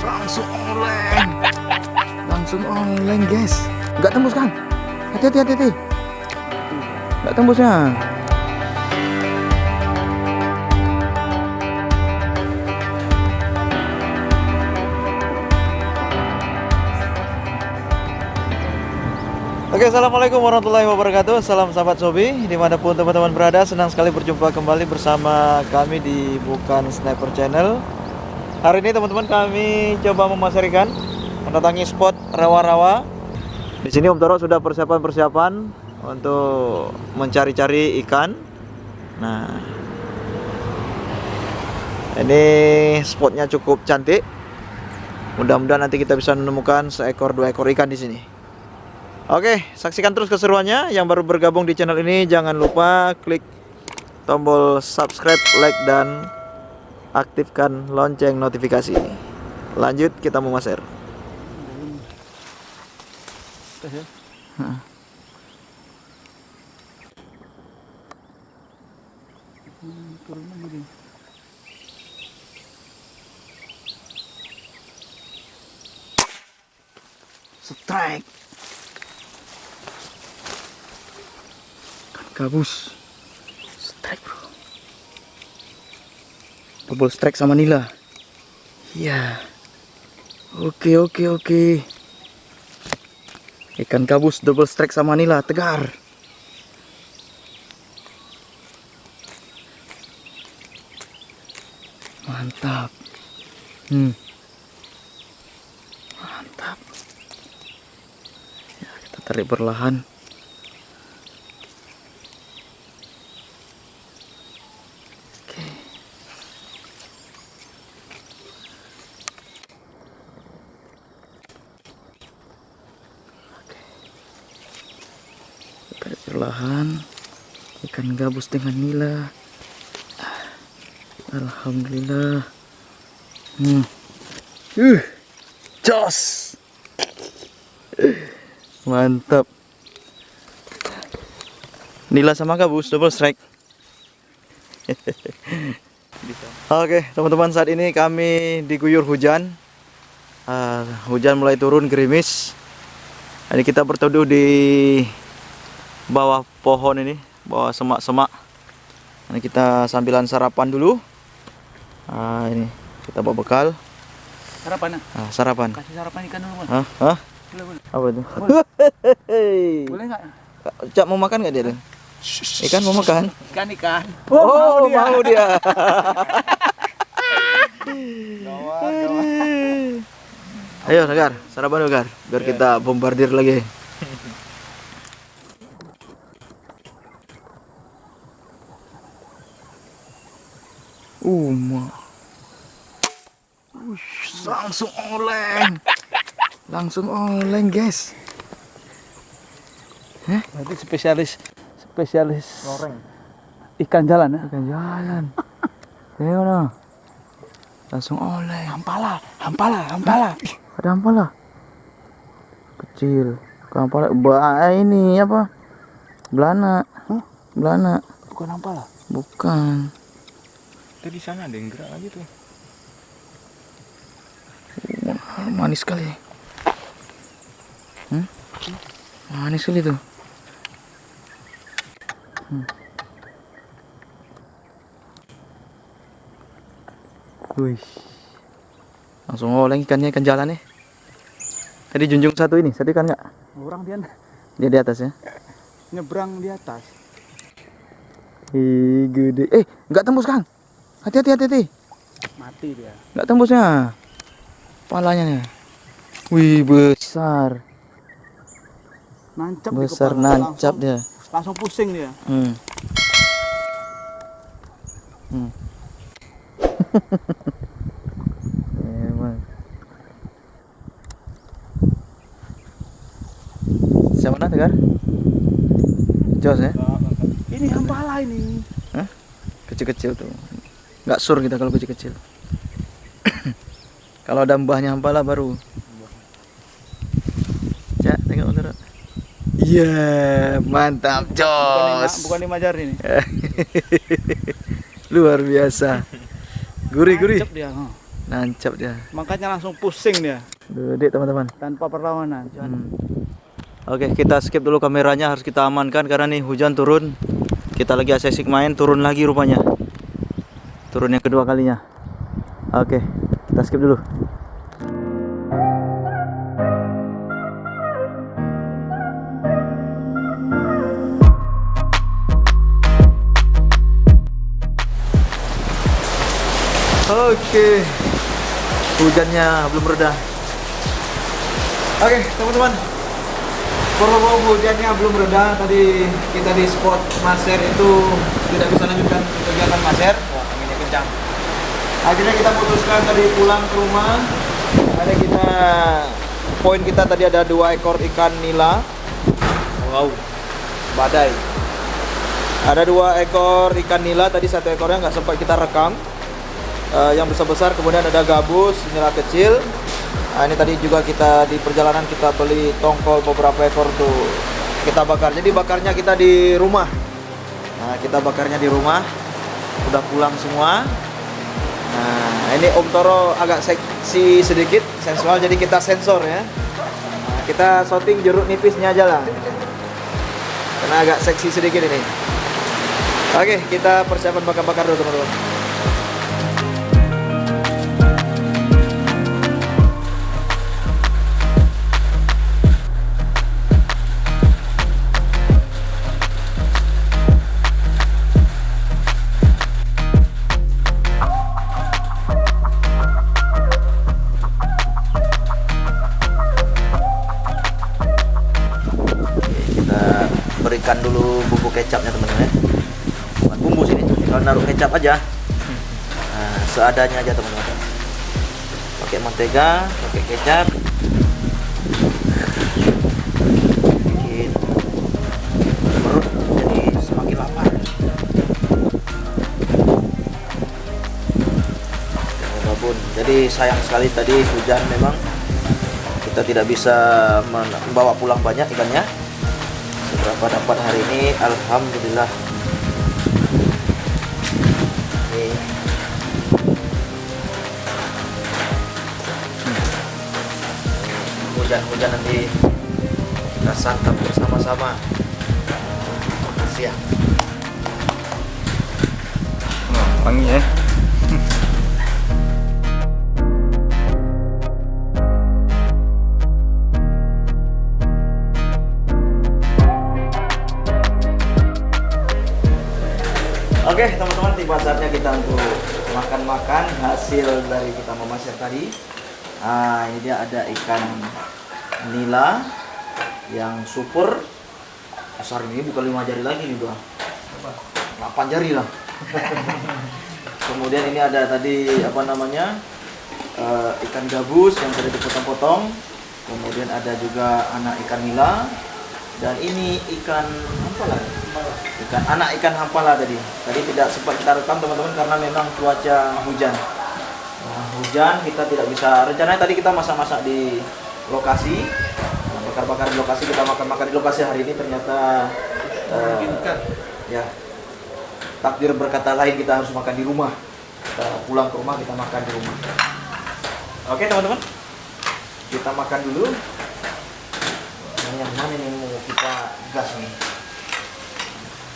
Langsung oleng. Langsung oleng, guys. Nggak tembus, Kang. Hati-hati. Nggak tembusnya. Oke, assalamualaikum warahmatullahi wabarakatuh. Salam sahabat Sobi, dimanapun teman-teman berada. Senang sekali berjumpa kembali bersama kami di Bukan Sniper Channel. Hari ini teman-teman kami coba memasarkan, mendatangi spot rawa-rawa. Di sini Om Toro sudah persiapan untuk mencari-cari ikan. Nah, ini spotnya cukup cantik. Mudah-mudahan nanti kita bisa menemukan seekor 2 ekor ikan di sini. Oke, saksikan terus keseruannya. Yang baru bergabung di channel ini, jangan lupa klik tombol subscribe, like, dan aktifkan lonceng notifikasi. Lanjut, kita memasar. Strike. Gabus. Strike, bro. Double strike sama nila. Iya. Oke. Ikan gabus double strike sama nila, tegar. Mantap. Mantap. Ya, kita tarik perlahan. Tarik perlahan. Ikan gabus dengan nila. Alhamdulillah. Jos. Mantap. Nila sama gabus double strike. Oke, teman-teman, saat ini kami diguyur hujan. Hujan mulai turun, gerimis. Ini kita berteduh di bawah pohon ini, bawah semak-semak. Ini kita sambilan sarapan dulu. Ini kita bawa bekal. Sarapan? Sarapan. Kasih sarapan ikan dulu, Hah? Boleh. Apa itu? Boleh nggak? Cak mau makan nggak dia tuh? Ikan mau makan? Ikan. Oh, mau dia. Ayo, Negar, sarapan Negar, biar kita bombardir lagi. Langsung oleng, guys. Berarti spesialis goreng ikan jalan ya? Ikan jalan. Gimana? Langsung oleng. Hampala. Ada ampala. Kecil. Ampala. Ini apa? Belana. Belana. Bukan hampala. Bukan. Tadi sana ada yang gerak lagi tuh. Manis sekali. Manis sekali tuh. Wih. Langsung oleng ikannya, ikan jalan nih. Tadi junjung satu ini, satu ikan nggak? Orang dia Dia di atas ya. nyebrang di atas. Ih, gede. Nggak tembus, Kang. Hati-hati. Mati dia. Nggak tembusnya. Palanya nih. Wih, besar. Nancap Besar, di kepala. nancap dia. Langsung pusing dia. Emang. Siapa mana Tegar? Jos ya? Ini hampala ini. Hah? Kecil-kecil tuh. Nggak sur kita kalau kecil-kecil. Kalau ada mbahnya hampala baru. Ya, tengok Om. Iya, mantap, jos. Bukan di Majar ini. Luar biasa. Gurih-gurih. Nancep dia. Nancap dia. Makanya langsung pusing dia Gede teman-teman. tanpa perlawanan. Oke, kita skip dulu kameranya, harus kita amankan karena nih hujan turun. Kita lagi asik main, turun lagi rupanya. Turun yang kedua kalinya. Oke, kita skip dulu. Oke, hujannya belum reda. Oke, teman-teman, berhubung hujannya belum reda, tadi kita di spot Maser itu tidak bisa lanjutkan kegiatan Maser. Wah, anginnya kencang. Akhirnya kita putuskan tadi pulang ke rumah. Ada kita, poin kita tadi ada 2 ekor ikan nila. Wow, badai. Ada 2 ekor ikan nila, tadi 1 ekornya nggak sempat kita rekam. Yang besar-besar, kemudian ada gabus, nila kecil. Nah, ini tadi juga kita di perjalanan kita beli tongkol beberapa ekor tuh kita bakar. Jadi bakarnya kita di rumah. Nah, kita bakarnya di rumah. Udah pulang semua. Nah, ini Om Toro agak seksi sedikit, sensual, jadi kita sensor ya. Nah, kita shooting jeruk nipisnya aja lah. Karena agak seksi sedikit ini. Oke, kita persiapan bakar-bakar dulu teman-teman. Berikan dulu bumbu kecapnya teman-teman ya. Bukan bumbu sini, kalau naruh kecap aja. Nah, seadanya aja teman-teman. Pakai mentega, pakai kecap. Bikin perut jadi semakin lapar. Babon. Jadi sayang sekali tadi hujan, memang kita tidak bisa membawa pulang banyak ikannya. Berapa dapat hari ini, alhamdulillah. Nih. Hujan-hujan nanti kita santap bersama-sama. Siap. Wangi ya. Oke teman-teman, tiba saatnya kita untuk makan-makan hasil dari kita memasak tadi. Nah, ini dia ada ikan nila yang super besar, ini bukan 5 jari lagi nih bang, 8 jari lah. Kemudian ini ada tadi apa namanya, ikan gabus yang sudah dipotong-potong. Kemudian ada juga anak ikan nila. Dan ini ikan hampala, ikan hampala tadi tidak sempat kita rekam teman-teman karena memang cuaca hujan. Nah, hujan kita tidak bisa, rencananya tadi kita masak-masak di lokasi, bakar-bakar di lokasi, kita makan-makan di lokasi. Hari ini ternyata ya takdir berkata lain, kita harus makan di rumah. Kita pulang ke rumah, kita makan di rumah. Oke teman-teman, kita makan dulu. Yang mana nih mau kita gas nih?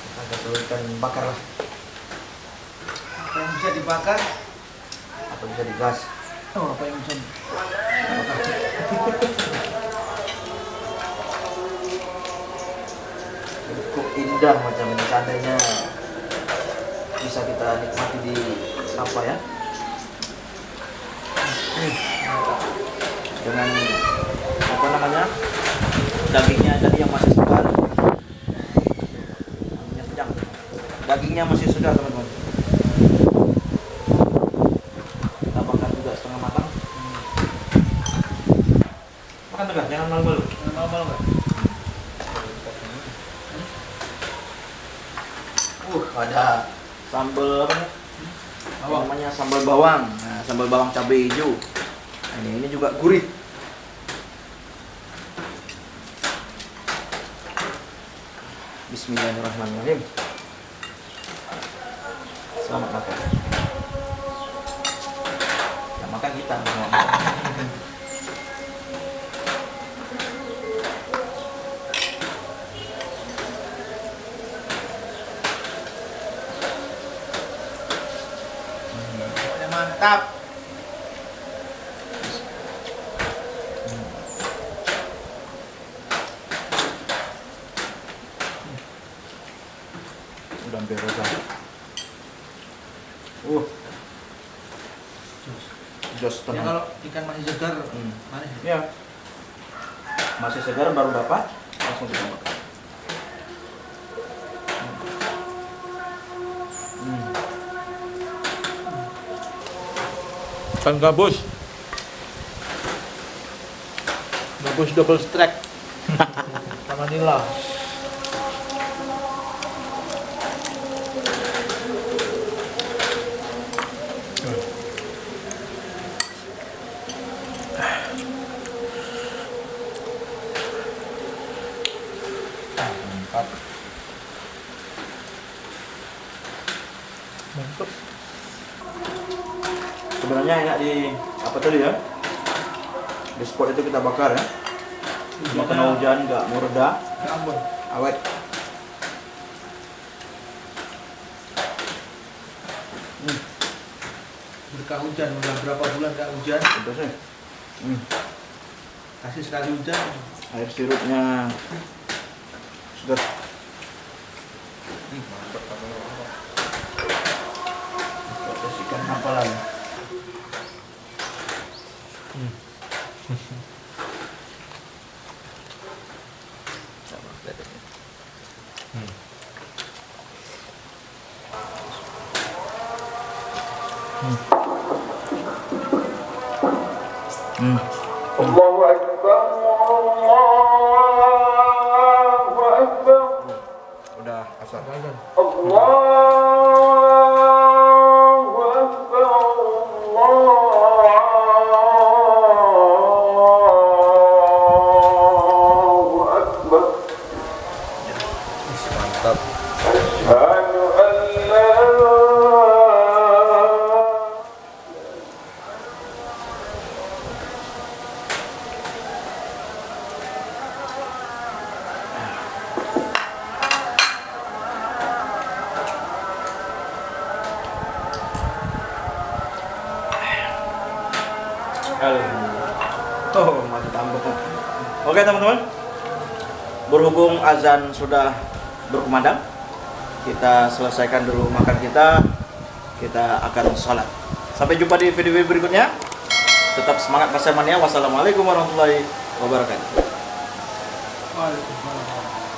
Kita gas dulu, ikan bakar lah. Apa yang bisa dibakar? Apa bisa digas? Oh, apa yang bisa dibakar? Cukup indah macam ini, seandainya bisa kita nikmati di apa ya? Dengan apa namanya? Dagingnya tadi yang masih segar, dagingnya masih segar teman-teman. Kita bakar juga setengah matang. Makan tegak, jangan malu-malu. Jangan malu-malu kan? Ada sambal apa nih? Namanya sambal bawang. Nah, sambal bawang cabai hijau. Nah, ini juga gurih. Bismillahirrahmanirrahim. Selamat makan. setan. Mantap. Udah hampir rasa. Jos Ya, tenang. kalau ikan masih segar, manis. Ya. Masih segar baru dapat, langsung kita makan. Ikan gabus. Gabus double strike. Sama nila. Mantap. Mantap. Sebenarnya enak di apa tadi ya? Di spot itu kita bakar ya. Cuma kena hujan nggak mau reda, Ya ampun. awet. Berkah hujan, udah berapa bulan nggak hujan. Udah sih. Kasih sekali hujan. Air sirupnya sudah. Terus ikan apa lagi? الله أكبر الله أكبر Udah asal. الله أكبر الله أكبر Mantap. أشهد أن لا Oh, mantap. Oke teman-teman, berhubung azan sudah berkumandang, kita selesaikan dulu makan kita akan sholat. Sampai jumpa di video berikutnya. Tetap semangat Pasar Mania. Wassalamualaikum warahmatullahi wabarakatuh. Waalaikumsalam.